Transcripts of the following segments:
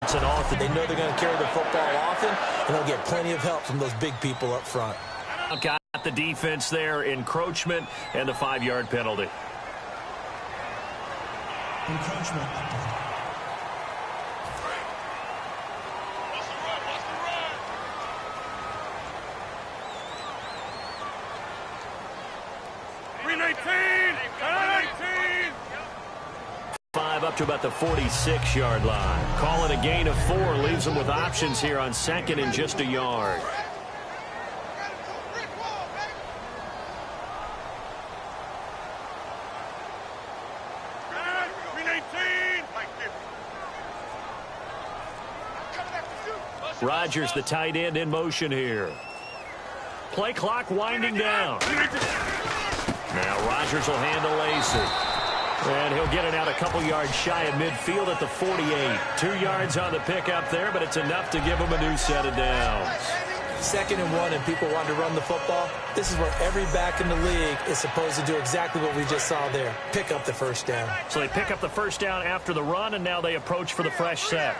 And all, they know they're going to carry the football often, and they'll get plenty of help from those big people up front. Got the defense there, encroachment, and the 5-yard penalty. Encroachment. Up to about the 46-yard line. Call it a gain of 4. Leaves them with options here on second and just a yard. Rodgers, the tight end, in motion here. Play clock winding down. Now Rodgers will handle Lacey. And he'll get it out a couple yards shy of midfield at the 48. 2 yards on the pickup there, but it's enough to give him a new set of downs. 2nd and 1, and people want to run the football. This is where every back in the league is supposed to do exactly what we just saw there. Pick up the first down. So they pick up the first down after the run, and now they approach for the fresh set.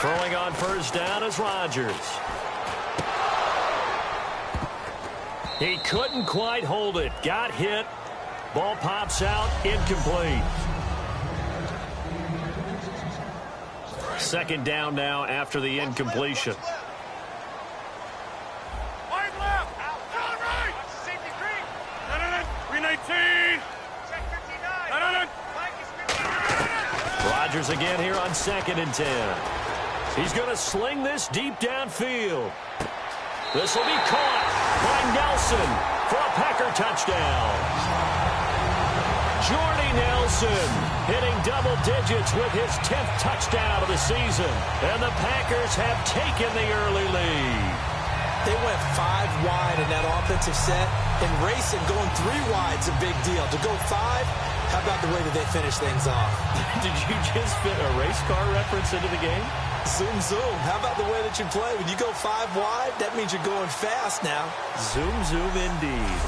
Throwing on first down is Rodgers. He couldn't quite hold it. Got hit. Ball pops out. Incomplete. 2nd down now after the incompletion. Rodgers again here on 2nd and 10. He's going to sling this deep downfield. This will be caught by Nelson for a Packer touchdown. Jordy Nelson hitting double digits with his 10th touchdown of the season. And the Packers have taken the early lead. They went 5 wide in that offensive set, and racing going 3 wide's a big deal. To go 5, how about the way that they finish things off? Did you just fit a race car reference into the game? Zoom, zoom. How about the way that you play? When you go 5 wide, that means you're going fast now. Zoom, zoom indeed.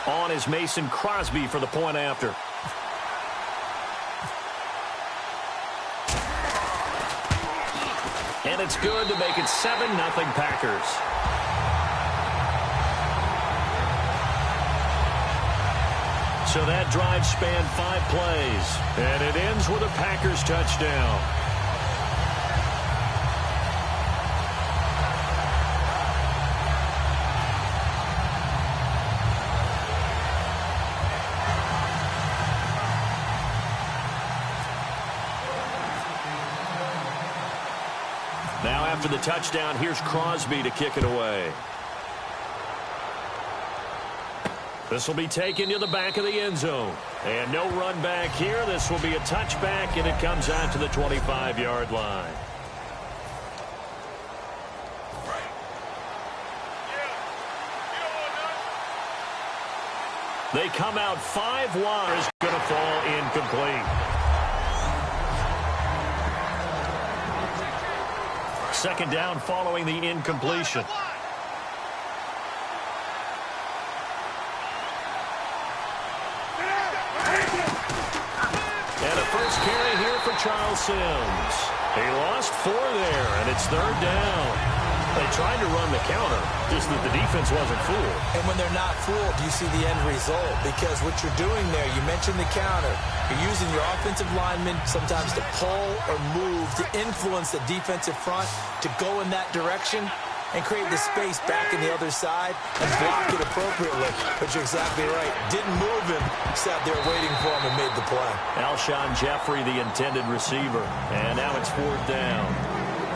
On is Mason Crosby for the point after. And it's good to make it 7-0 Packers. So that drive spanned 5 plays. And it ends with a Packers touchdown. Now after the touchdown, here's Crosby to kick it away. This will be taken to the back of the end zone. And no run back here. This will be a touchback, and it comes out to the 25-yard line. They come out 5 wide. Is going to fall incomplete. Second down following the incompletion. And a first carry here for Charles Sims. He lost 4 there, and it's 3rd down. They tried to run the counter, just that the defense wasn't fooled. And when they're not fooled, you see the end result. Because what you're doing there, you mentioned the counter. You're using your offensive linemen sometimes to pull or move to influence the defensive front to go in that direction and create the space back in the other side and block it appropriately. But you're exactly right. Didn't move him. Sat there waiting for him and made the play. Alshon Jeffrey, the intended receiver. And now it's 4th down.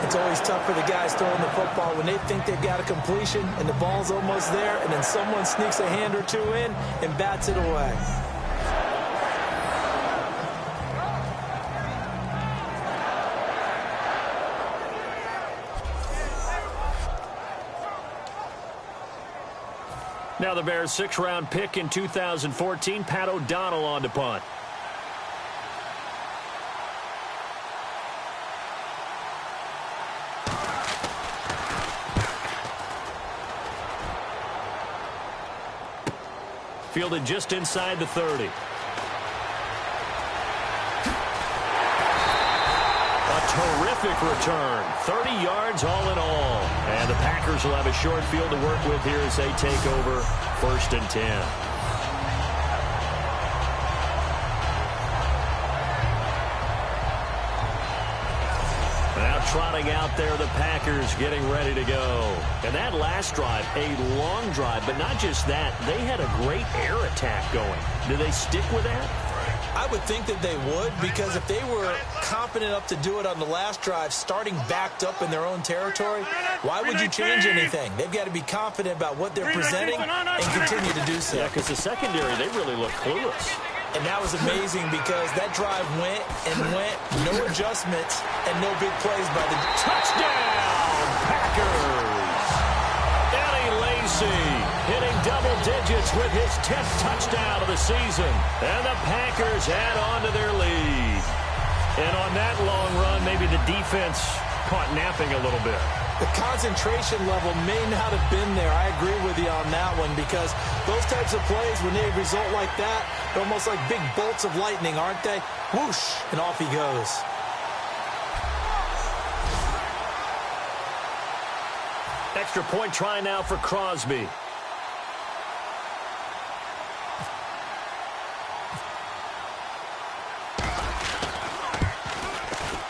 It's always tough for the guys throwing the football when they think they've got a completion and the ball's almost there, and then someone sneaks a hand or 2 in and bats it away. Now the Bears' 6th-round pick in 2014, Pat O'Donnell on to punt. fielded just inside the 30. A terrific return. 30 yards all in all. And the Packers will have a short field to work with here as they take over 1st and 10. Trotting out there, the Packers getting ready to go. And that last drive, a long drive, but not just that. They had a great air attack going. Do they stick with that? I would think that they would, because if they were confident enough to do it on the last drive, starting backed up in their own territory, why would you change anything? They've got to be confident about what they're presenting and continue to do so. Yeah, because the secondary, they really look clueless. And that was amazing because that drive went and went, no adjustments and no big plays by the... Touchdown, Packers! Eddie Lacy hitting double digits with his 10th touchdown of the season. And the Packers add on to their lead. And on that long run, maybe the defense caught napping a little bit. The concentration level may not have been there. I agree with you on that one, because those types of plays, when they result like that, they're almost like big bolts of lightning, aren't they? Whoosh, and off he goes. Extra point try now for Crosby.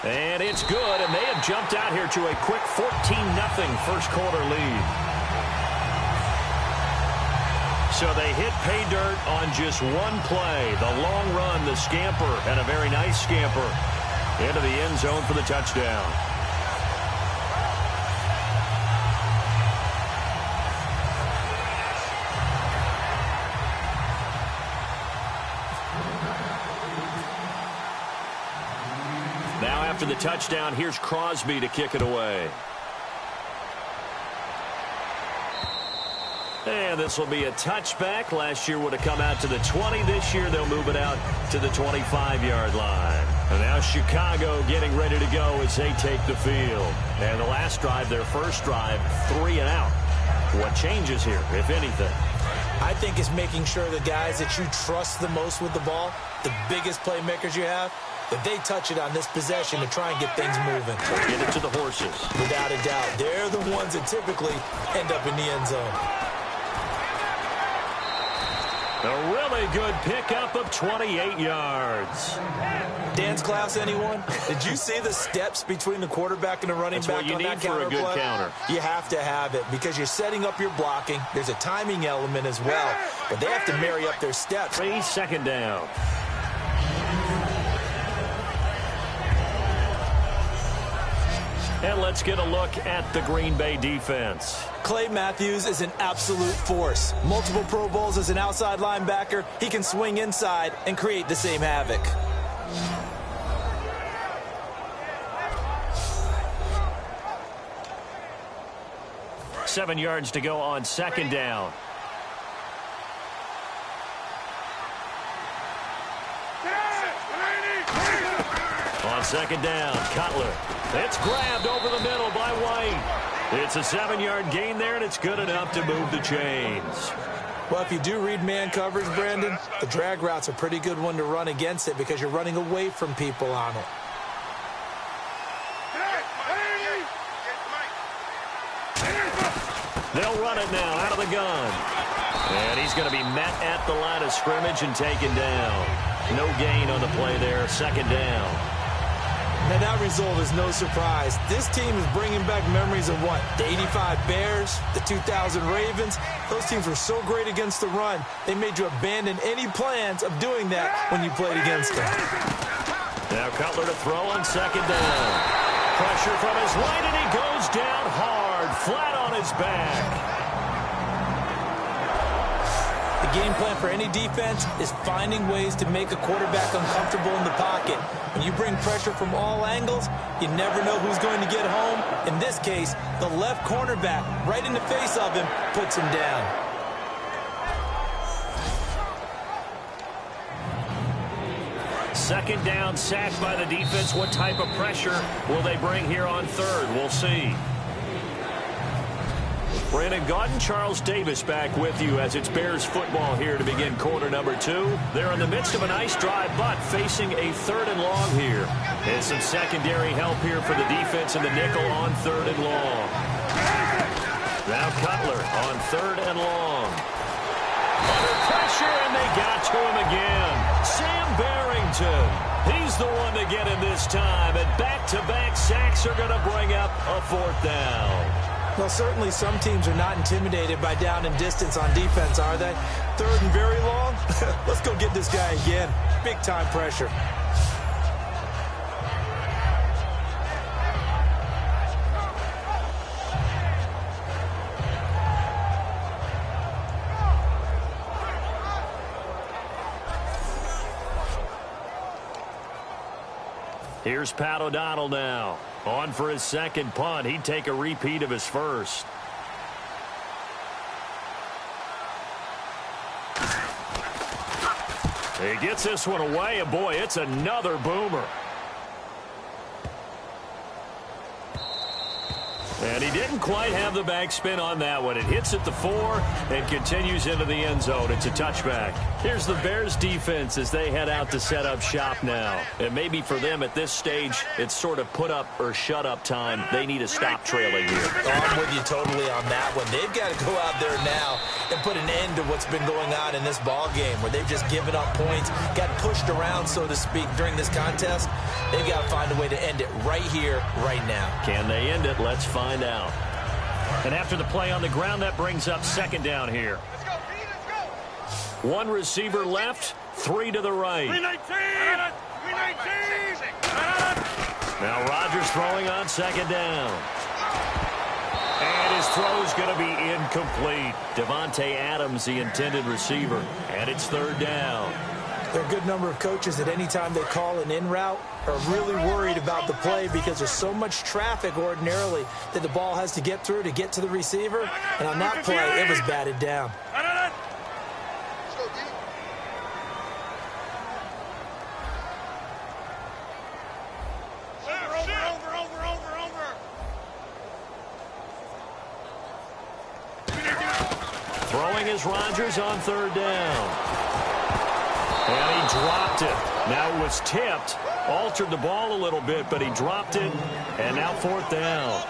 And it's good, and they have jumped out here to a quick 14-0 first quarter lead. So they hit pay dirt on just one play. The long run, the scamper, and a very nice scamper into the end zone for the touchdown. Now after the touchdown, here's Crosby to kick it away. And this will be a touchback. Last year would have come out to the 20. This year they'll move it out to the 25-yard line. And now Chicago getting ready to go as they take the field. And the last drive, their first drive, 3 and out. What changes here, if anything? I think it's making sure the guys that you trust the most with the ball, the biggest playmakers you have, that they touch it on this possession to try and get things moving. Get it to the horses. Without a doubt. They're the ones that typically end up in the end zone. A really good pickup of 28 yards. Dance class, anyone? Did you see the steps between the quarterback and the running That's back what you on need that for counter a good play? counter. You have to have it because you're setting up your blocking. There's a timing element as well, but they have to marry up their steps. 2nd down. And let's get a look at the Green Bay defense. Clay Matthews is an absolute force. Multiple Pro Bowls as an outside linebacker. He can swing inside and create the same havoc. Seven yards to go on 2nd down. On 2nd down, Cutler. It's grabbed over the middle by White. It's a 7-yard gain there, and it's good enough to move the chains. Well, if you do read man coverage, Brandon, the drag route's a pretty good one to run against it because you're running away from people on it. They'll run it now out of the gun. And he's going to be met at the line of scrimmage and taken down. No gain on the play there, 2nd down. Now, that result is no surprise. This team is bringing back memories of what? The 85 Bears, the 2000 Ravens. Those teams were so great against the run, they made you abandon any plans of doing that when you played against them. Now Cutler to throw on 2nd down. Pressure from his right, and he goes down hard, flat on his back. The game plan for any defense is finding ways to make a quarterback uncomfortable in the pocket. When you bring pressure from all angles, you never know who's going to get home. In this case, the left cornerback, right in the face of him, puts him down. Second down, sacked by the defense. What type of pressure will they bring here on 3rd? We'll see. Brandon Gaudin, Charles Davis back with you as it's Bears football here to begin quarter number 2. They're in the midst of a nice drive, but facing a 3rd and long here. There's some secondary help here for the defense in the nickel on 3rd and long. Now Cutler on 3rd and long. Under pressure, and they got to him again. Sam Barrington. He's the one to get him this time, and back-to-back sacks are going to bring up a 4th down. Well, certainly some teams are not intimidated by down and distance on defense, are they? 3rd and very long? Let's go get this guy again. Big-time pressure. Here's Pat O'Donnell now. On for his 2nd punt. He'd take a repeat of his 1st. He gets this one away, and boy, it's another boomer. And he didn't quite have the backspin on that one. It hits at the 4 and continues into the end zone. It's a touchback. Here's the Bears defense as they head out to set up shop now. And maybe for them at this stage, it's sort of put up or shut up time. They need to stop trailing here. I'm with you totally on that one. They've got to go out there now and put an end to what's been going on in this ball game where they've just given up points, got pushed around, so to speak, during this contest. They've got to find a way to end it right here, right now. Can they end it? Let's find out. And after the play on the ground, that brings up 2nd down here. Let's go, Pete, let's go. 1 receiver left, 3 to the right. 319. Now Rodgers throwing on 2nd down. And his throw's going to be incomplete. Devontae Adams, the intended receiver. And it's 3rd down. There are a good number of coaches that any time they call an in route are really worried about the play because there's so much traffic ordinarily that the ball has to get through to get to the receiver. And on that play, it was batted down. Throwing is Rodgers on 3rd down. And he dropped it. Now it was tipped. Altered the ball a little bit, but he dropped it. And now 4th down.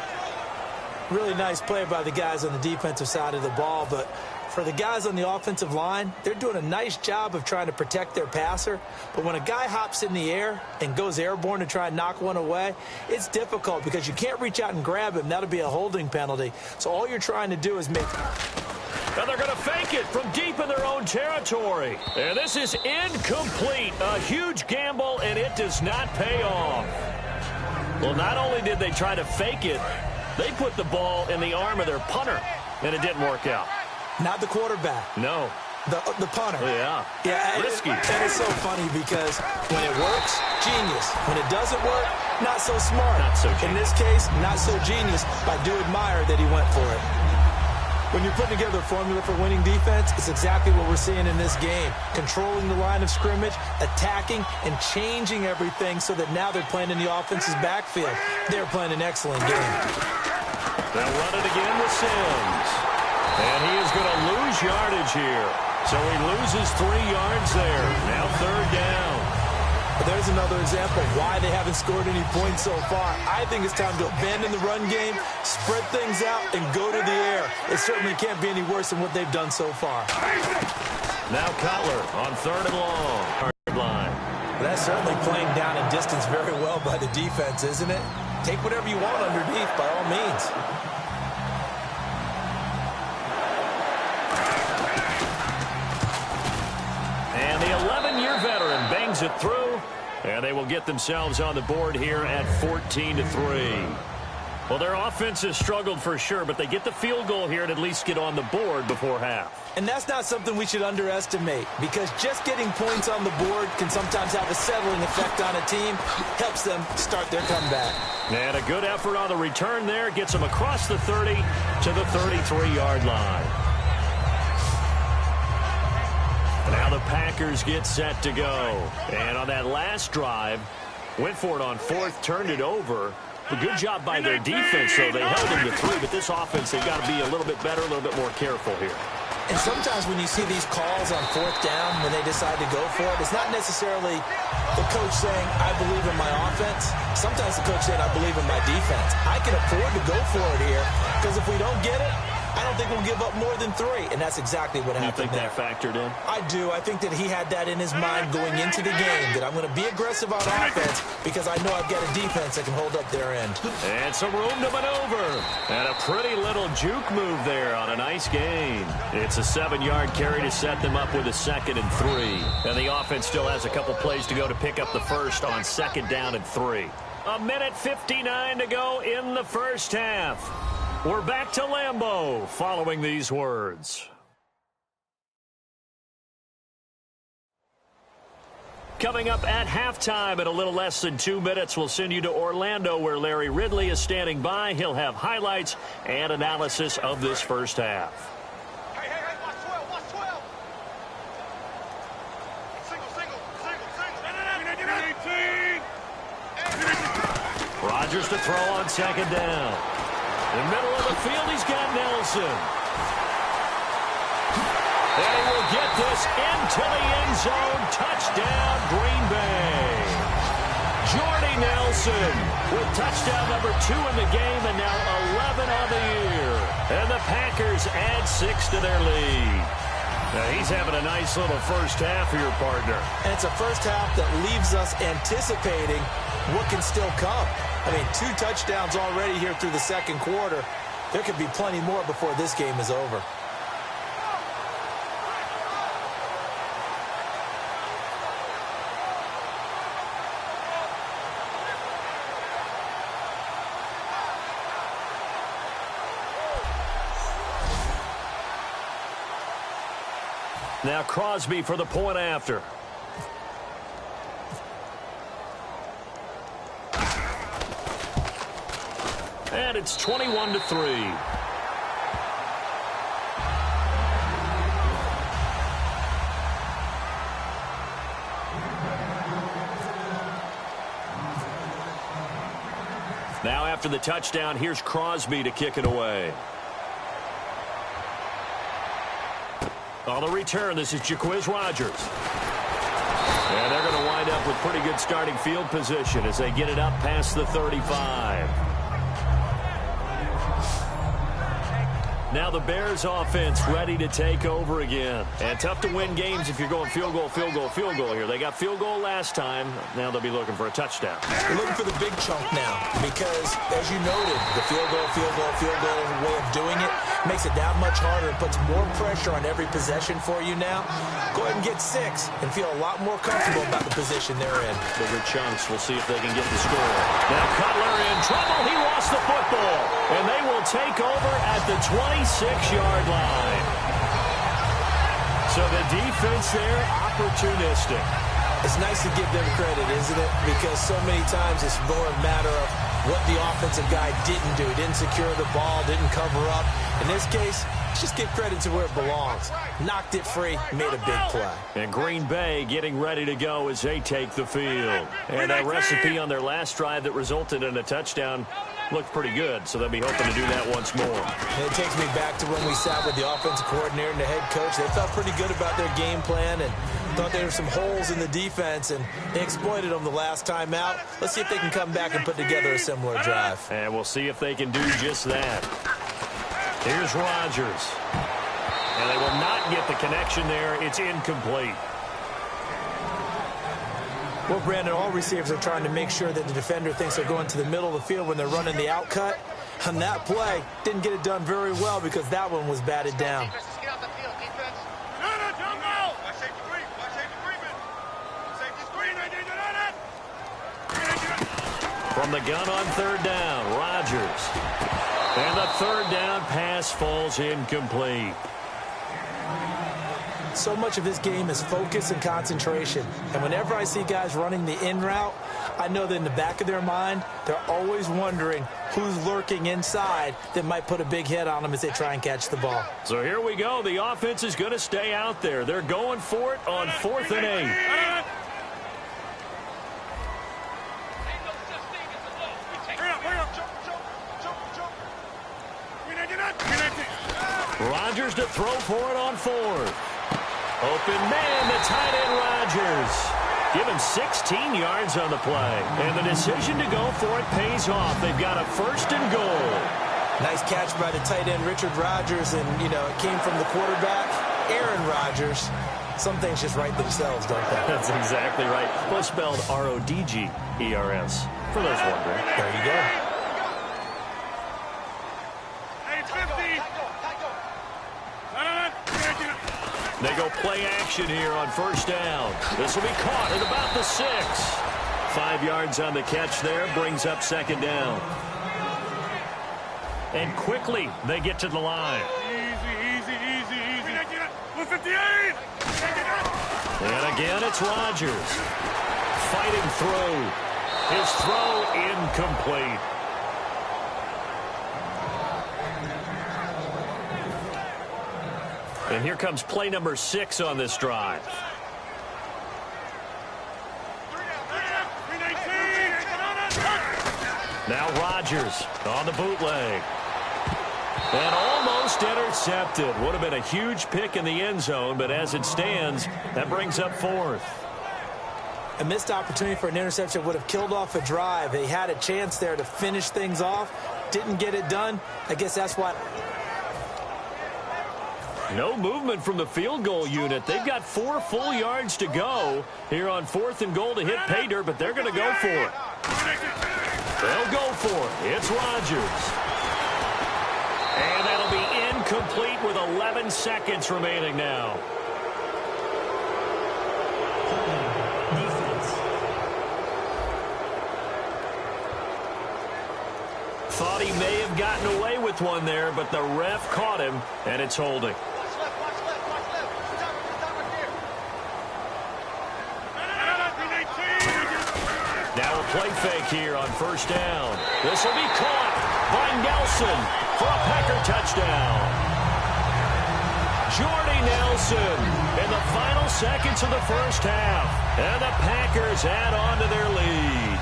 Really nice play by the guys on the defensive side of the ball, but for the guys on the offensive line, they're doing a nice job of trying to protect their passer. But when a guy hops in the air and goes airborne to try and knock one away, it's difficult because you can't reach out and grab him. That'll be a holding penalty. So all you're trying to do is make... And they're going to fake it from deep in their own territory. And this is incomplete. A huge gamble, and it does not pay off. Well, not only did they try to fake it, they put the ball in the arm of their punter, and it didn't work out. Not the quarterback. No. The punter. Yeah. Risky. And it's so funny because when it works, genius. When it doesn't work, not so smart. Not so genius. In this case, not so genius, but I do admire that he went for it. When you're putting together a formula for winning defense, it's exactly what we're seeing in this game. Controlling the line of scrimmage, attacking, and changing everything so that now they're playing in the offense's backfield. They're playing an excellent game. They'll run it again with Sims. And he is going to lose yardage here. So he loses 3 yards there. Now 3rd down. But there's another example of why they haven't scored any points so far. I think it's time to abandon the run game, spread things out, and go to the air. It certainly can't be any worse than what they've done so far. Now Cutler on 3rd and long. Line. That's certainly playing down and distance very well by the defense, isn't it? Take whatever you want underneath by all means. And the 11-year veteran bangs it through, and they will get themselves on the board here at 14-3. Well, their offense has struggled for sure, but they get the field goal here and at least get on the board before half. And that's not something we should underestimate, because just getting points on the board can sometimes have a settling effect on a team, helps them start their comeback. And a good effort on the return there gets them across the 30 to the 33-yard line. Now the Packers get set to go. And on that last drive, went for it on 4th, turned it over, A good job by their defense, though. They held them to 3, but this offense, they've got to be a little bit better, a little bit more careful here. And sometimes when you see these calls on 4th down, when they decide to go for it, it's not necessarily the coach saying, I believe in my offense. Sometimes the coach saying, I believe in my defense. I can afford to go for it here, because if we don't get it, I don't think we'll give up more than 3, and that's exactly what happened there. You think that factored in? I do. I think that he had that in his mind going into the game, that I'm going to be aggressive on offense because I know I've got a defense that can hold up their end. And some room to maneuver. And a pretty little juke move there on a nice gain. It's a 7-yard carry to set them up with a 2nd and 3. And the offense still has a couple plays to go to pick up the first on 2nd down and 3. A minute 59 to go in the first half. We're back to Lambeau following these words. Coming up at halftime in a little less than 2 minutes, we'll send you to Orlando where Larry Ridley is standing by. He'll have highlights and analysis of this first half. Hey, watch 12, watch 12. Single. Rodgers to throw on 2nd down. In the middle of the field, he's got Nelson. And he will get this into the end zone. Touchdown, Green Bay. Jordy Nelson with touchdown number 2 in the game and now 11 on the year. And the Packers add 6 to their lead. Now he's having a nice little first half here, partner. And it's a first half that leaves us anticipating what can still come. I mean, 2 touchdowns already here through the 2nd quarter. There could be plenty more before this game is over. Now Crosby for the point after. And it's 21-3. Now after the touchdown, here's Crosby to kick it away. On the return, this is Jaquiz Rodgers. And they're going to wind up with pretty good starting field position as they get it up past the 35. Now the Bears offense ready to take over again. And tough to win games if you're going field goal, field goal, field goal here. They got field goal last time. Now they'll be looking for a touchdown. They're looking for the big chunk now because, as you noted, the field goal, way of doing it makes it that much harder and puts more pressure on every possession for you now. Go ahead and get 6 and feel a lot more comfortable about the position they're in. Bigger chunks. We'll see if they can get the score. Now Cutler in trouble. He lost the football. And they will take over at the 26-yard line. So the defense there, opportunistic. It's nice to give them credit, isn't it? Because so many times it's more a matter of what the offensive guy didn't do. Didn't secure the ball, didn't cover up. In this case, just give credit to where it belongs. Knocked it free, made a big play. And Green Bay getting ready to go as they take the field. And that recipe on their last drive that resulted in a touchdown looked pretty good, so they'll be hoping to do that once more. And it takes me back to when we sat with the offensive coordinator and the head coach. They felt pretty good about their game plan and thought there were some holes in the defense, and they exploited them the last time out. Let's see if they can come back and put together a similar drive. And we'll see if they can do just that. Here's Rodgers. And they will not get the connection there. It's incomplete. Well, Brandon, all receivers are trying to make sure that the defender thinks they're going to the middle of the field when they're running the out cut. On that play, didn't get it done very well because that one was batted down. From the gun on 3rd down, Rodgers. And the 3rd down pass falls incomplete. So much of this game is focus and concentration. And whenever I see guys running the in route, I know that in the back of their mind, they're always wondering who's lurking inside that might put a big hit on them as they try and catch the ball. So here we go. The offense is going to stay out there. They're going for it on 4th and 8. Hurry up. Rodgers to throw for it on fourth. Open man, the tight end Rodgers. Give him 16 yards on the play. And the decision to go for it pays off. They've got a 1st and goal. Nice catch by the tight end, Richard Rodgers, and, you know, it came from the quarterback, Aaron Rodgers. Some things just write themselves, don't they? That's exactly right. Both spelled R-O-D-G-E-R-S, for those wondering. There you go. They go play action here on 1st down. This will be caught at about the 6. 5 yards on the catch there, brings up 2nd down. And quickly, they get to the line. Easy. 158. And again, it's Rodgers. Fighting through. His throw incomplete. And here comes play number 6 on this drive. Now Rodgers on the bootleg. And almost intercepted. Would have been a huge pick in the end zone, but as it stands, that brings up 4th. A missed opportunity for an interception would have killed off a drive. They had a chance there to finish things off. Didn't get it done. I guess that's what... No movement from the field goal unit. They've got 4 full yards to go here on 4th and goal to hit pay dirt, but they're going to go for it. They'll go for it. It's Rodgers. And that'll be incomplete with 11 seconds remaining now. Thought he may have gotten away with one there, but the ref caught him, and it's holding. Now a play fake here on 1st down. This will be caught by Nelson for a Packer touchdown. Jordy Nelson in the final seconds of the 1st half. And the Packers add on to their lead.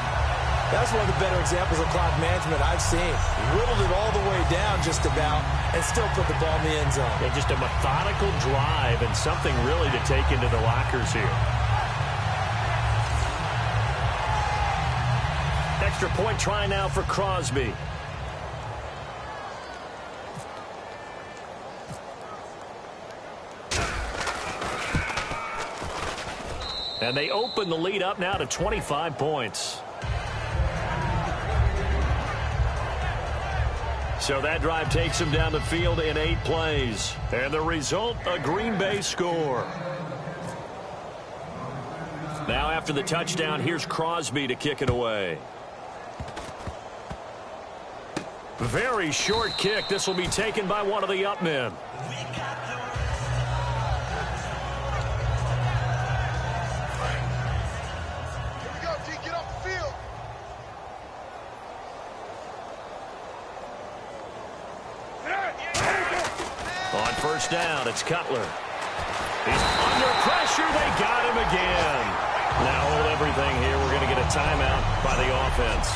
That's one of the better examples of clock management I've seen. Whittled it all the way down just about and still put the ball in the end zone. Yeah, just a methodical drive and something really to take into the lockers here. Extra point try now for Crosby. And they open the lead up now to 25 points. So that drive takes them down the field in 8 plays. And the result, a Green Bay score. Now after the touchdown, here's Crosby to kick it away. Very short kick. This will be taken by one of the up men. On 1st down, it's Cutler. He's under pressure. They got him again. Now hold everything here. We're going to get a timeout by the offense.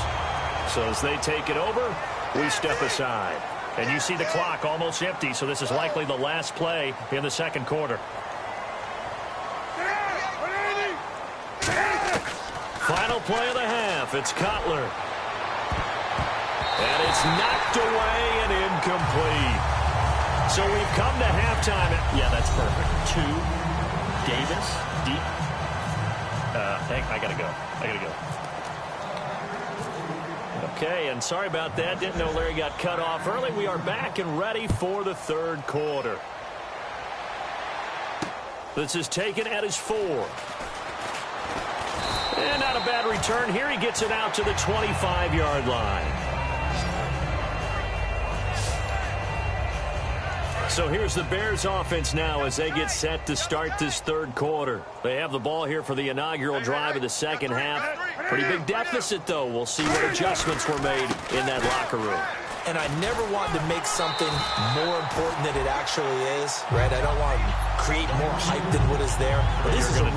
So as they take it over, we step aside. And you see the clock almost empty, so this is likely the last play in the 2nd quarter. Final play of the half. It's Cutler. And it's knocked away and incomplete. So we've come to halftime. Yeah, that's perfect. 2, Davis, deep. I got to go. Okay, and sorry about that. Didn't know Larry got cut off early. We are back and ready for the 3rd quarter. This is taken at his 4. And not a bad return here. He gets it out to the 25-yard line. So here's the Bears offense now as they get set to start this 3rd quarter. They have the ball here for the inaugural drive of the 2nd half. Pretty big deficit, though. We'll see what adjustments were made in that locker room. And I never want to make something more important than it actually is, right? I don't want to create more hype than what is there. But this is I'm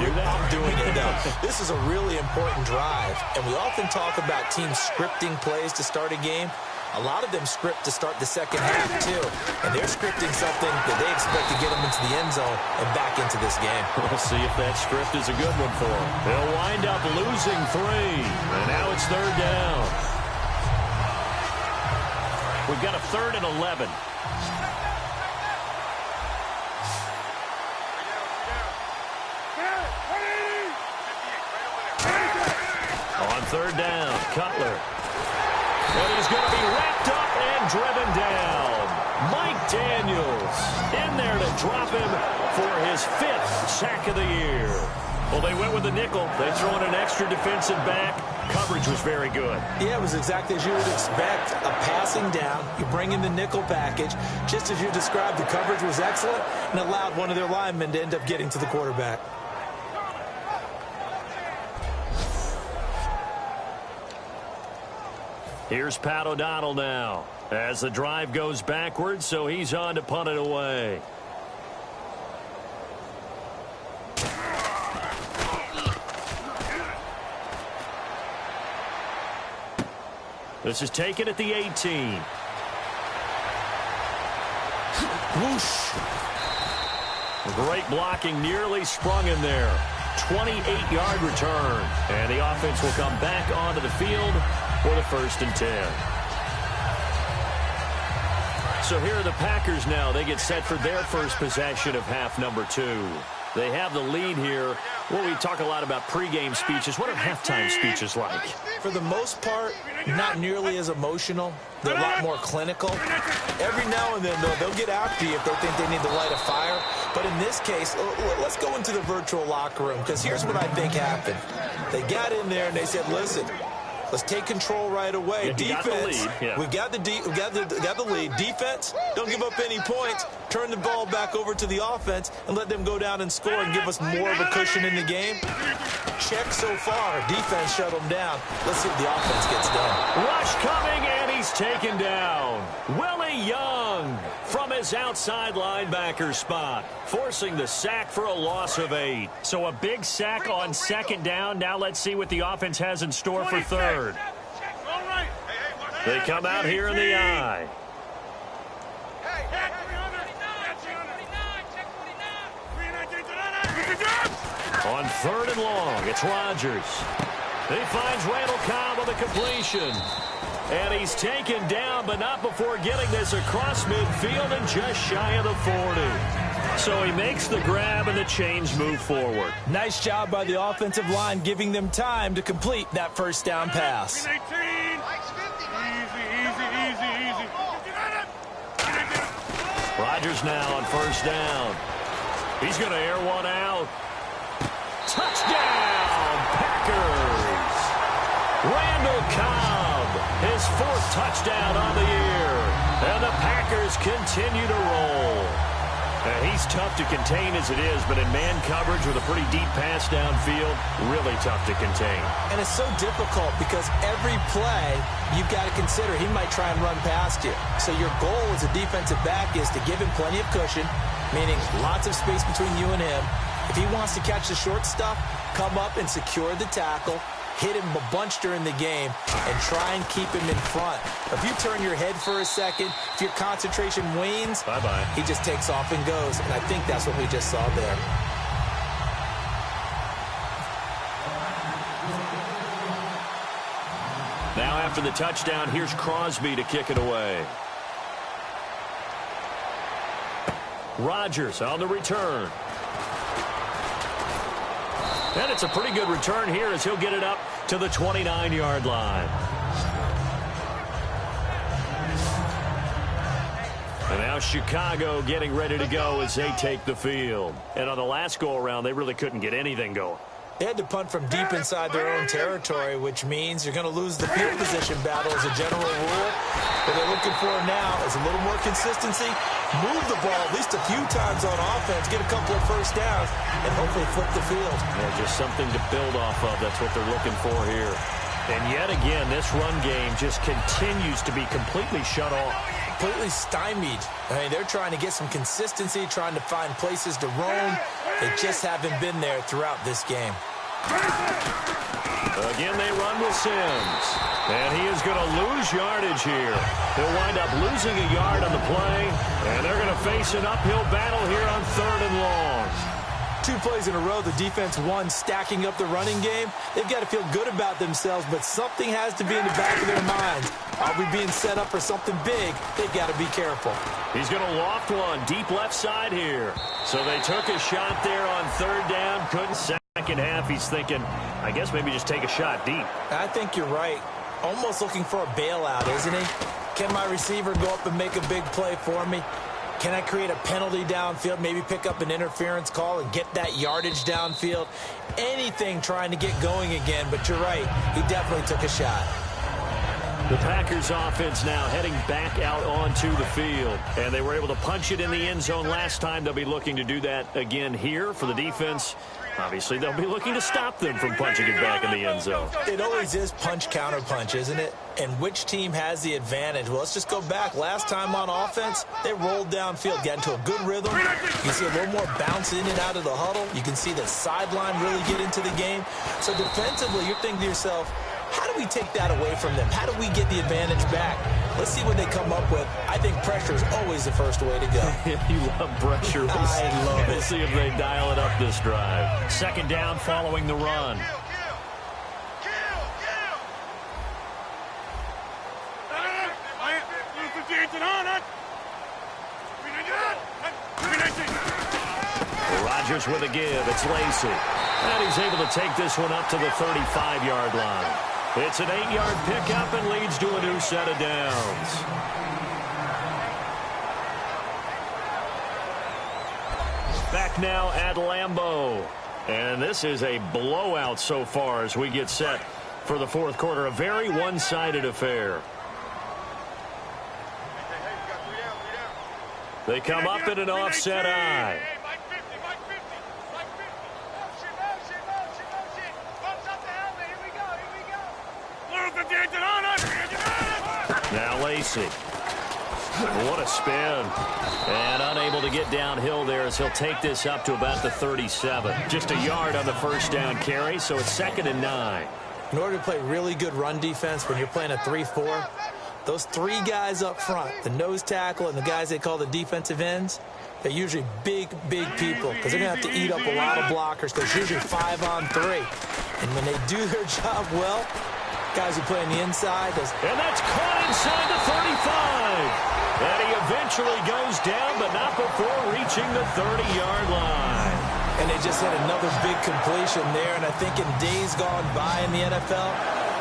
doing it, though. This is a really important drive. And we often talk about teams scripting plays to start a game. A lot of them script to start the second half, too. And they're scripting something that they expect to get them into the end zone and back into this game. We'll see if that script is a good one for them. They'll wind up losing 3. And now it's 3rd down. We've got a 3rd and 11. On 3rd down, Cutler. And he's going to be wrapped up and driven down. Mike Daniels in there to drop him for his 5th sack of the year. Well, they went with the nickel. They throw in an extra defensive back. Coverage was very good. Yeah, it was exactly as you would expect. A passing down. You bring in the nickel package. Just as you described, the coverage was excellent and allowed one of their linemen to end up getting to the quarterback. Here's Pat O'Donnell now as the drive goes backwards, so he's on to punt it away. This is taken at the 18. Whoosh. Great blocking, nearly sprung in there. 28-yard return. And the offense will come back onto the field for the 1st and 10. So here are the Packers now. They get set for their first possession of half number 2. They have the lead here. Well, we talk a lot about pregame speeches. What are halftime speeches like? For the most part, not nearly as emotional. They're a lot more clinical. Every now and then, though, they'll get after you if they think they need to light a fire. But in this case, let's go into the virtual locker room, because here's what I think happened. They got in there and they said, listen, let's take control right away. Yeah, defense, we've got the lead. Defense, don't give up any points. Turn the ball back over to the offense and let them go down and score and give us more of a cushion in the game. Check so far. Defense shut them down. Let's see if the offense gets done. Rush coming, and he's taken down. Willie Young from his outside linebacker spot, forcing the sack for a loss of 8. So a big sack on 2nd down. Now let's see what the offense has in store for 3rd. They come out here in the eye. On 3rd and long, it's Rodgers. He finds Randall Cobb on the completion. And he's taken down, but not before getting this across midfield and just shy of the 40. So he makes the grab, and the chains move forward. Nice job by the offensive line, giving them time to complete that 1st down pass. Rodgers now on 1st down. He's going to air one out. Touchdown, Packers! Randall Cobb, his 4th touchdown on the year. And the Packers continue to roll. He's tough to contain as it is, but in man coverage with a pretty deep pass downfield, really tough to contain. And it's so difficult because every play you've got to consider he might try and run past you. So your goal as a defensive back is to give him plenty of cushion, meaning lots of space between you and him. If he wants to catch the short stuff, come up and secure the tackle, hit him a bunch during the game, and try and keep him in front. If you turn your head for a second, if your concentration wanes, bye-bye. He just takes off and goes. And I think that's what we just saw there. Now after the touchdown, here's Crosby to kick it away. Rodgers on the return. And it's a pretty good return here as he'll get it up to the 29-yard line. And now Chicago getting ready to go as they take the field. And on the last go-around, they really couldn't get anything going. They had to punt from deep inside their own territory, which means you're going to lose the field position battle as a general rule. What they're looking for now is a little more consistency, move the ball at least a few times on offense, get a couple of 1st downs, and hopefully flip the field. Yeah, just something to build off of. That's what they're looking for here. And yet again, this run game just continues to be completely shut off. Completely stymied. I mean, they're trying to get some consistency, trying to find places to roam. They just haven't been there throughout this game. Again, they run with Sims. And he is going to lose yardage here. He'll wind up losing a yard on the play. And they're going to face an uphill battle here on 3rd and long. 2 plays in a row, the defense won, stacking up the running game. They've got to feel good about themselves, but something has to be in the back of their minds. Are we being set up for something big? They've got to be careful. He's going to loft one deep left side here. So they took a shot there on 3rd down. Couldn't. Second half, he's thinking, I guess maybe just take a shot deep. I think you're right. Almost looking for a bailout, isn't he? Can my receiver go up and make a big play for me? Can I create a penalty downfield, maybe pick up an interference call and get that yardage downfield? Anything trying to get going again, but you're right. He definitely took a shot. The Packers offense now heading back out onto the field. And they were able to punch it in the end zone last time. They'll be looking to do that again here for the defense. Obviously, they'll be looking to stop them from punching it back in the end zone. It always is punch, counter punch, isn't it? And which team has the advantage? Well, let's just go back. Last time on offense, they rolled downfield, got into a good rhythm. You can see a little more bounce in and out of the huddle. You can see the sideline really get into the game. So defensively, you're thinking to yourself, how do we take that away from them? How do we get the advantage back? Let's see what they come up with. I think pressure is always the first way to go. You love pressure. I love it. We'll see if they dial it up this drive. 2nd down following the run. Rodgers with a give. It's Lacy. And he's able to take this one up to the 35-yard line. It's an 8-yard pickup and leads to a new set of downs. Back now at Lambeau. And this is a blowout so far as we get set for the 4th quarter. A very one-sided affair. They come up in an offset eye. Now Lacy. What a spin. And unable to get downhill there as he'll take this up to about the 37. Just a yard on the 1st down carry, so it's 2nd and 9. In order to play really good run defense when you're playing a 3-4, those 3 guys up front, the nose tackle and the guys they call the defensive ends, they're usually big, big people because they're going to have to eat up a lot of blockers because usually 5 on 3. And when they do their job well, guys who play on the inside. And that's caught inside the 35. And he eventually goes down, but not before reaching the 30-yard line. And they just had another big completion there. And I think in days gone by in the NFL,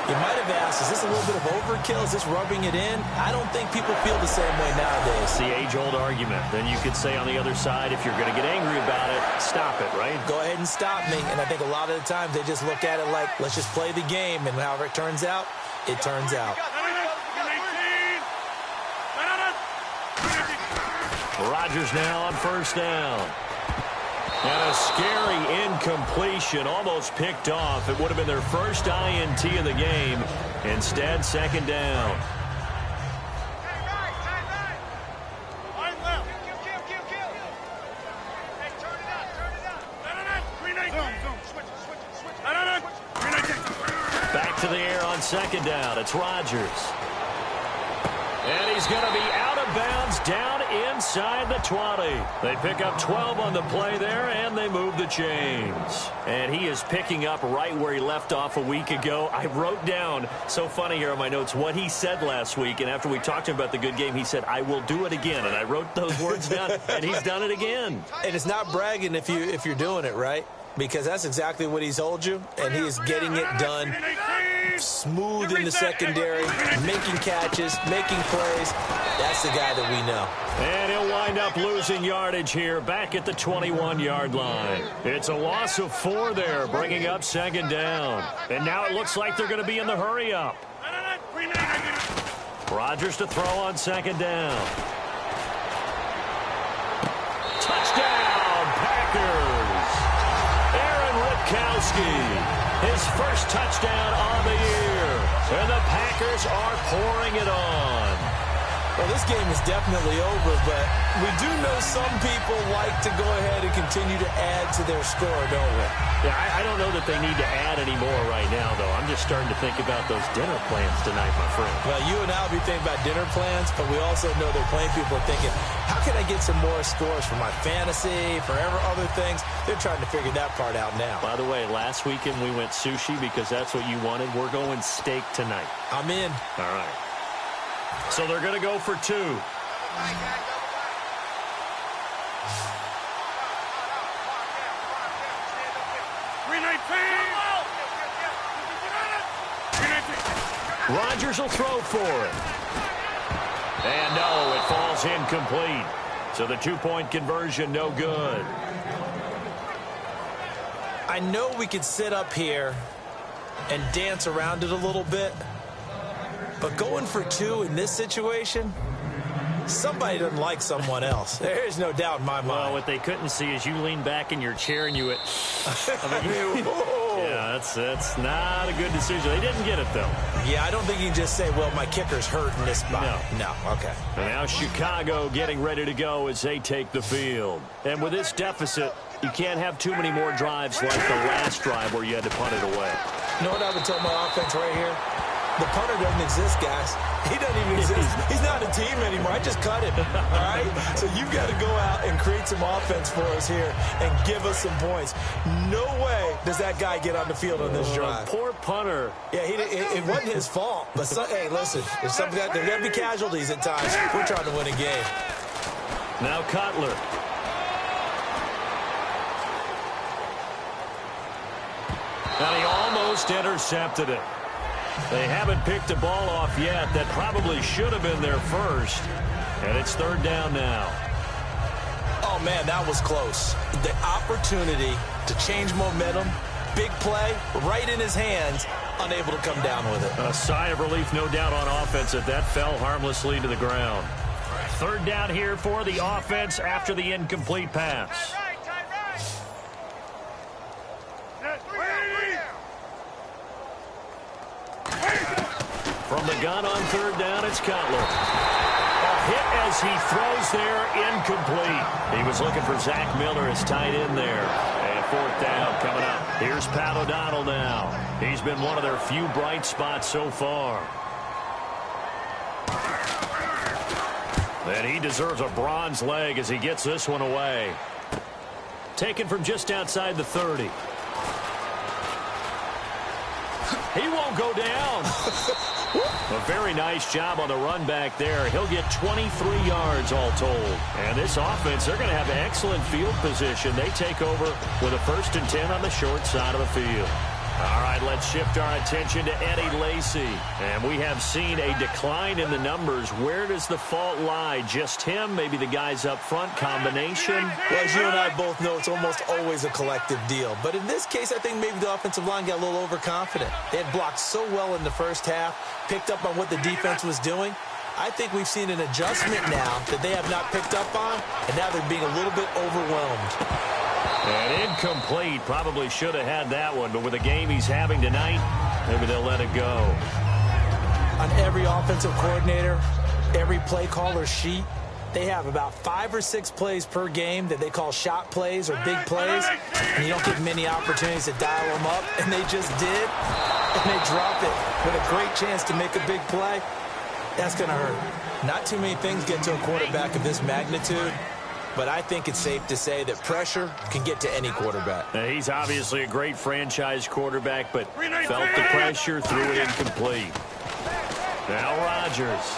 you might have asked, is this a little bit of overkill? Is this rubbing it in? I don't think people feel the same way nowadays. It's the age-old argument. Then you could say on the other side, if you're going to get angry about it, stop it, right? Go ahead and stop me. And I think a lot of the times they just look at it like, let's just play the game. And however it turns out, it turns out. Rodgers now on 1st down. And a scary incompletion, almost picked off. It would have been their first INT of the game. Instead, 2nd down. Back to the air on 2nd down. It's Rodgers. And he's going to be out of bounds down inside the 20. They pick up 12 on the play there, and they move the chains. And he is picking up right where he left off a week ago. I wrote down, so funny here on my notes, what he said last week. And after we talked to him about the good game, he said, I will do it again. And I wrote those words down, and he's done it again. And it's not bragging if you're doing it, right? Because that's exactly what he's told you, and he is getting it done. Smooth in the secondary, making catches, making plays. That's the guy that we know. And he'll wind up losing yardage here back at the 21-yard line. It's a loss of 4 there, bringing up 2nd down. And now it looks like they're going to be in the hurry-up. Rodgers to throw on 2nd down. Touchdown, Packers! Aaron Ripkowski. His first touchdown on the year. And the Packers are pouring it on. Well, this game is definitely over, but we do know some people like to go ahead and continue to add to their score, don't we? Yeah, I don't know that they need to add any more right now, though. I'm just starting to think about those dinner plans tonight, my friend. Well, you and I will be thinking about dinner plans, but we also know they're playing people are thinking, how can I get some more scores for my fantasy, for other things? They're trying to figure that part out now. By the way, last weekend we went sushi because that's what you wanted. We're going steak tonight. I'm in. All right. So they're going to go for 2. Rodgers will throw for it. And no, it falls incomplete. So the 2-point conversion, no good. I know we could sit up here and dance around it a little bit, but going for 2 in this situation, somebody doesn't like someone else. There's no doubt in my mind. Well, what they couldn't see is you lean back in your chair and you went, yeah, that's not a good decision. They didn't get it, though. Yeah, I don't think you can just say, well, my kicker's hurt in this spot. No. Okay. And now Chicago getting ready to go as they take the field. And with this deficit, you can't have too many more drives like the last drive where you had to punt it away. You know what I would tell my offense right here? The punter doesn't exist, guys. He doesn't even exist. He's not a team anymore. I just cut him, all right? So you've got to go out and create some offense for us here and give us some points. No way does that guy get on the field on this drive. Poor punter. Yeah, it wasn't his fault. But, hey, listen, there's got to be casualties at times. We're trying to win a game. Now Cutler. And he almost intercepted it. They haven't picked a ball off yet. That probably should have been their first. And it's 3rd down now. Oh, man, that was close. The opportunity to change momentum, big play, right in his hands, unable to come down with it. A sigh of relief, no doubt, on offense that fell harmlessly to the ground. 3rd down here for the offense after the incomplete pass. From the gun on 3rd down, it's Cutler. A hit as he throws there, incomplete. He was looking for Zach Miller as tight end there. And 4th down coming up. Here's Pat O'Donnell now. He's been one of their few bright spots so far. And he deserves a bronze leg as he gets this one away. Taken from just outside the 30. He won't go down. A very nice job on the run back there. He'll get 23 yards all told. And this offense, they're going to have excellent field position. They take over with a 1st and 10 on the short side of the field. All right, let's shift our attention to Eddie Lacy. And we have seen a decline in the numbers. Where does the fault lie? Just him? Maybe the guys up front? Combination? Well, as you and I both know, it's almost always a collective deal. But in this case, I think maybe the offensive line got a little overconfident. They had blocked so well in the first half, picked up on what the defense was doing. I think we've seen an adjustment now that they have not picked up on, and now they're being a little bit overwhelmed. And incomplete. Probably should have had that one, but with the game he's having tonight, maybe they'll let it go. On every offensive coordinator, every play caller sheet, they have about 5 or 6 plays per game that they call shot plays or big plays, and you don't get many opportunities to dial them up, and they just did, and they dropped it with a great chance to make a big play. That's going to hurt. Not too many things get to a quarterback of this magnitude, but I think it's safe to say that pressure can get to any quarterback. Now, he's obviously a great franchise quarterback, but felt the pressure, threw it incomplete. Now Rodgers.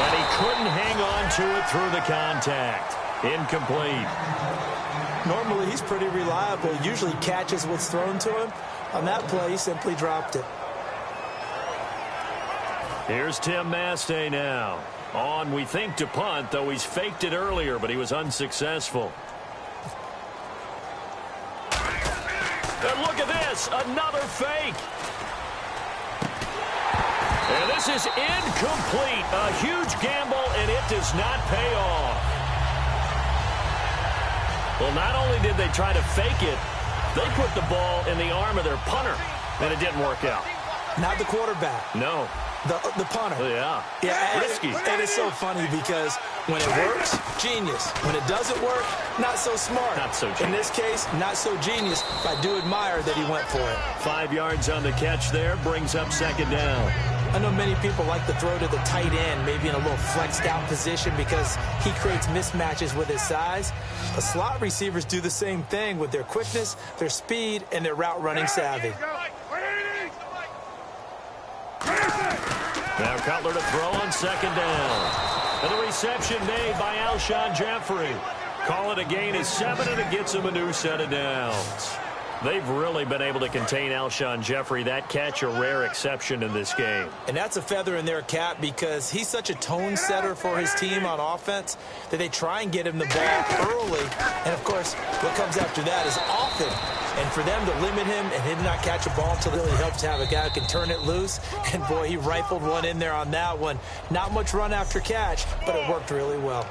And he couldn't hang on to it through the contact. Incomplete. Normally, he's pretty reliable. Usually catches what's thrown to him. On that play, he simply dropped it. Here's Tim Mastay now. On, we think, to punt, though he's faked it earlier, but he was unsuccessful. And look at this, another fake. And this is incomplete. A huge gamble, and it does not pay off. Well, not only did they try to fake it, they put the ball in the arm of their punter, and it didn't work out. Not the quarterback. No. The punter. Yeah. Risky. And it's so funny because when it works, genius. When it doesn't work, not so smart. Not so genius. In this case, not so genius, but I do admire that he went for it. 5 yards on the catch there, brings up second down. I know many people like to throw to the tight end, maybe in a little flexed out position because he creates mismatches with his size. But slot receivers do the same thing with their quickness, their speed, and their route running savvy. Now Cutler to throw on second down. And the reception made by Alshon Jeffrey. Call it a gain of 7, and it gets him a new set of downs. They've really been able to contain Alshon Jeffrey. That catch, a rare exception in this game. And that's a feather in their cap because he's such a tone setter for his team on offense that they try and get him the ball early. And, of course, what comes after that is often. And for them to limit him and him not catch a ball until it really helps to have a guy who can turn it loose. And, boy, he rifled one in there on that one. Not much run after catch, but it worked really well.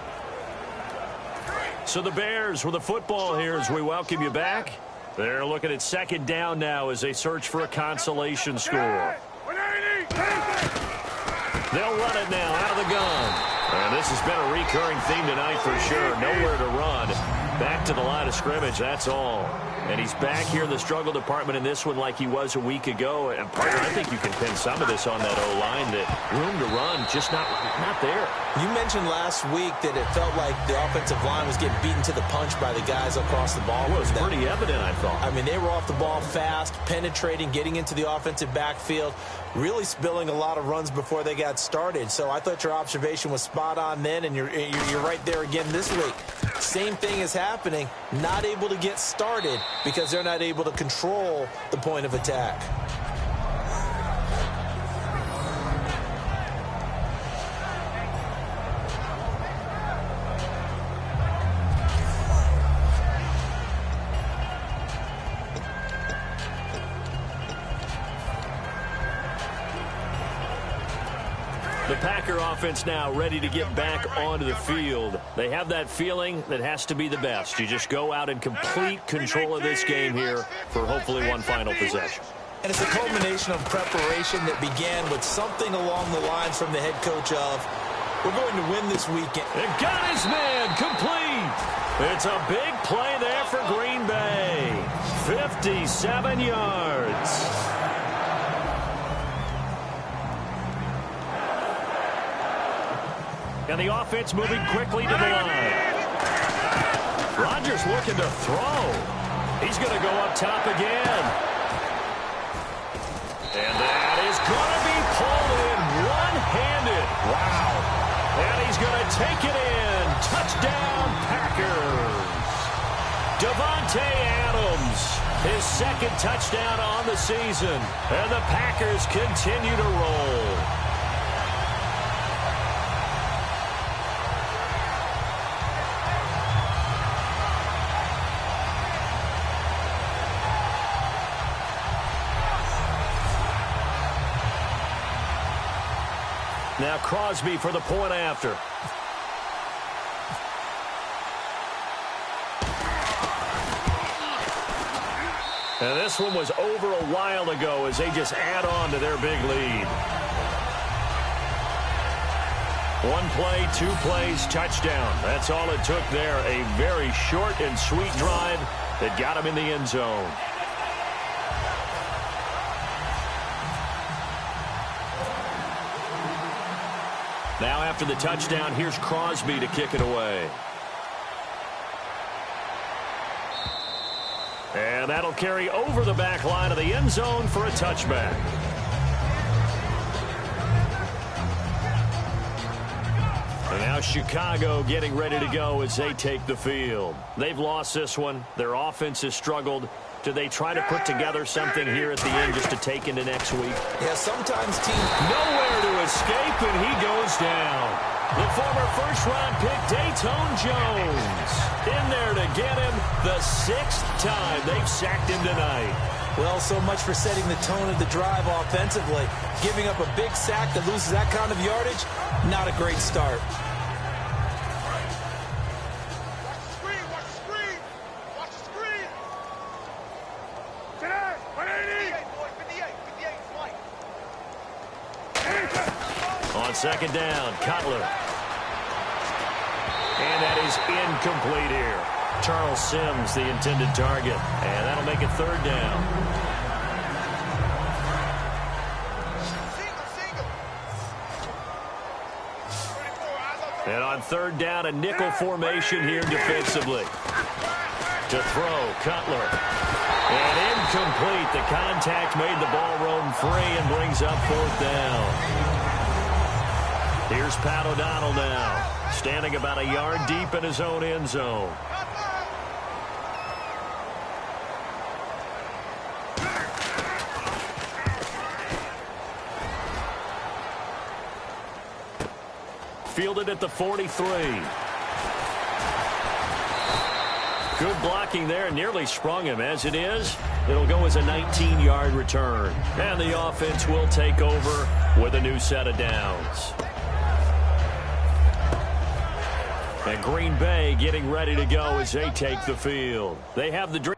So the Bears with the football here as we welcome you back. They're looking at second down now as they search for a consolation score. They'll run it now out of the gun. And this has been a recurring theme tonight for sure. Nowhere to run. Back to the line of scrimmage, that's all. And he's back here in the struggle department in this one like he was a week ago. And, partner, I think you can pin some of this on that O-line, that room to run just not there. You mentioned last week that it felt like the offensive line was getting beaten to the punch by the guys across the ball. Well, it was pretty evident, I thought. I mean, they were off the ball fast, penetrating, getting into the offensive backfield, really spilling a lot of runs before they got started. So I thought your observation was spot on then, and you're right there again this week. Same thing is happening, not able to get started because they're not able to control the point of attack. The Packer offense now ready to get back onto the field. They have that feeling that has to be the best. You just go out and complete control of this game here for hopefully one final possession. And it's a culmination of preparation that began with something along the lines from the head coach of, we're going to win this weekend. And got his man complete. It's a big play there for Green Bay. 57 yards. And the offense moving quickly to the line. Rodgers looking to throw. He's going to go up top again. And that is going to be pulled in one-handed. Wow. And he's going to take it in. Touchdown, Packers. Davante Adams, his second touchdown on the season. And the Packers continue to roll. Now Crosby for the point after. And this one was over a while ago as they just add on to their big lead. One play, 2 plays, touchdown. That's all it took there. A very short and sweet drive that got him in the end zone. Now after the touchdown, here's Crosby to kick it away. And that'll carry over the back line of the end zone for a touchback. And now Chicago getting ready to go as they take the field. They've lost this one. Their offense has struggled. Do they try to put together something here at the end just to take into next week? Yeah, sometimes teams... Nowhere to escape, and he goes down. The former first-round pick, Dayton Jones, in there to get him the 6th time they've sacked him tonight. Well, so much for setting the tone of the drive offensively. Giving up a big sack that loses that kind of yardage, not a great start. second down. Cutler. And that is incomplete here. Charles Sims, the intended target. And that'll make it third down. And on third down, a nickel formation here defensively. To throw, Cutler. And incomplete. The contact made the ball roam free and brings up fourth down. Here's Pat O'Donnell now, standing about a yard deep in his own end zone. Fielded at the 43. Good blocking there. Nearly sprung him. As it is, it'll go as a 19-yard return. And the offense will take over with a new set of downs. And Green Bay getting ready to go as they take the field. They have the dream.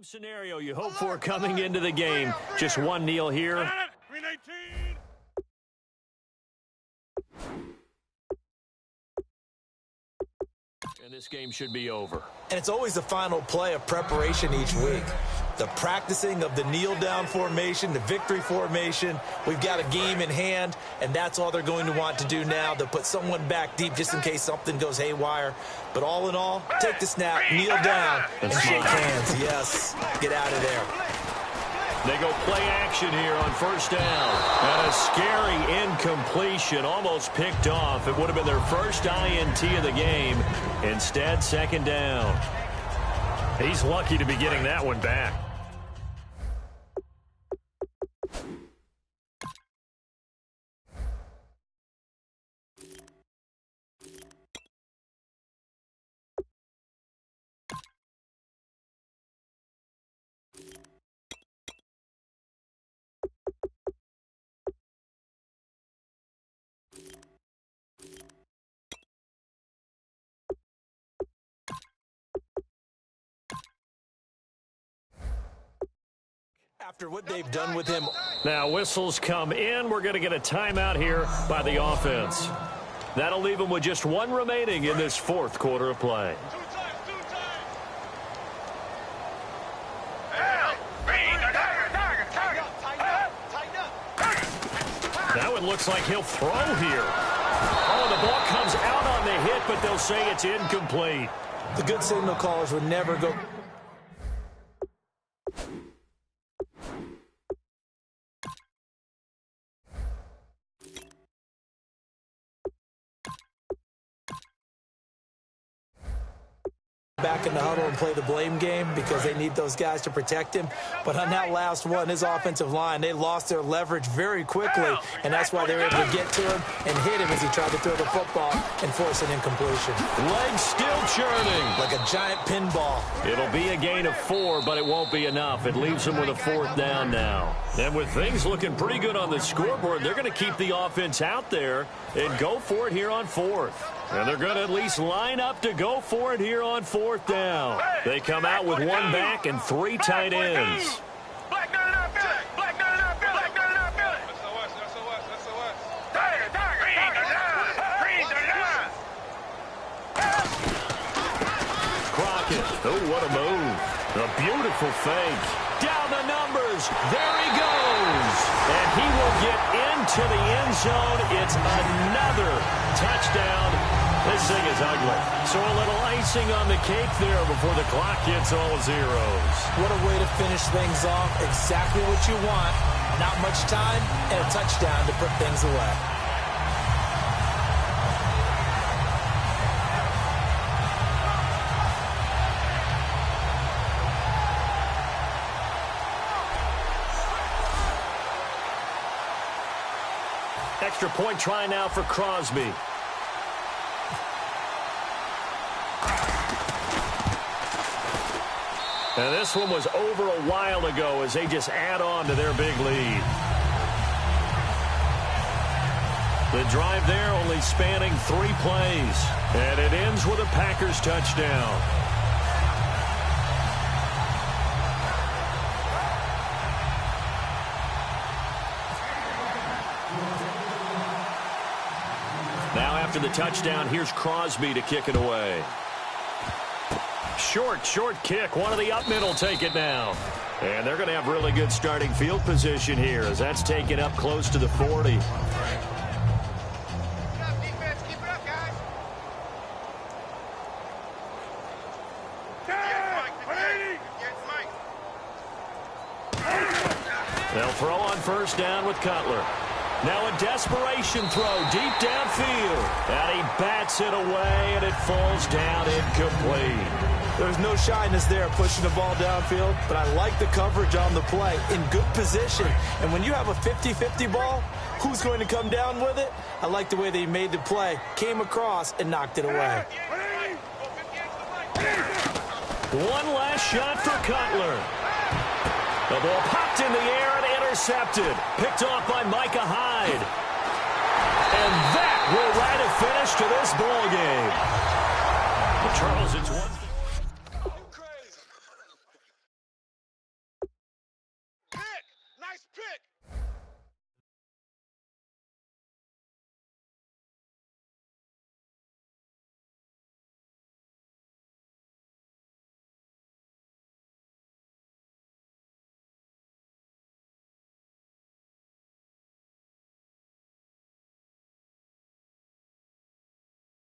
Scenario you hope for coming into the game. Just one kneel here. And this game should be over. And it's always the final play of preparation each week. The practicing of the kneel-down formation, the victory formation. We've got a game in hand, and that's all they're going to want to do now. They'll put someone back deep just in case something goes haywire. But all in all, take the snap, kneel down, and shake hands. Yes, get out of there. They go play action here on first down. And a scary incompletion, almost picked off. It would have been their first INT of the game. Instead, second down. He's lucky to be getting that one back. After what they've done with him. Now whistles come in. We're going to get a timeout here by the offense. That'll leave them with just one remaining in this fourth quarter of play. That one looks like he'll throw here. Oh, the ball comes out on the hit, but they'll say it's incomplete. The good signal callers would never go. Back in the huddle and play the blame game because they need those guys to protect him. But on that last one, his offensive line, they lost their leverage very quickly, and that's why they were able to get to him and hit him as he tried to throw the football and force an incompletion. Legs still churning. Like a giant pinball. It'll be a gain of 4, but it won't be enough. It leaves them with a fourth down now. And with things looking pretty good on the scoreboard, they're going to keep the offense out there and go for it here on fourth. And they're going to at least line up to go for it here on fourth down. They come out with one back and 3 tight ends. Crockett. Oh, what a move. A beautiful fake. Down the numbers. There he goes. And he will get into the end zone. It's another touchdown. This thing is ugly. So a little icing on the cake there before the clock hits all zeros. What a way to finish things off. Exactly what you want. Not much time and a touchdown to put things away. Extra point try now for Crosby. And this one was over a while ago as they just add on to their big lead. The drive there only spanning 3 plays. And it ends with a Packers touchdown. Now after the touchdown, here's Crosby to kick it away. Short kick. One of the up middle take it now. And they're going to have really good starting field position here as that's taken up close to the 40. They'll throw on first down with Cutler. Now a desperation throw deep downfield. And he bats it away, and it falls down incomplete. There's no shyness there pushing the ball downfield, but I like the coverage on the play. In good position. And when you have a 50-50 ball, who's going to come down with it? I like the way they made the play. Came across and knocked it away. One last shot for Cutler. The ball popped in the air and intercepted. Picked off by Micah Hyde. And that will write a finish to this ball game. Charles, it's 1. Pick! Nice pick!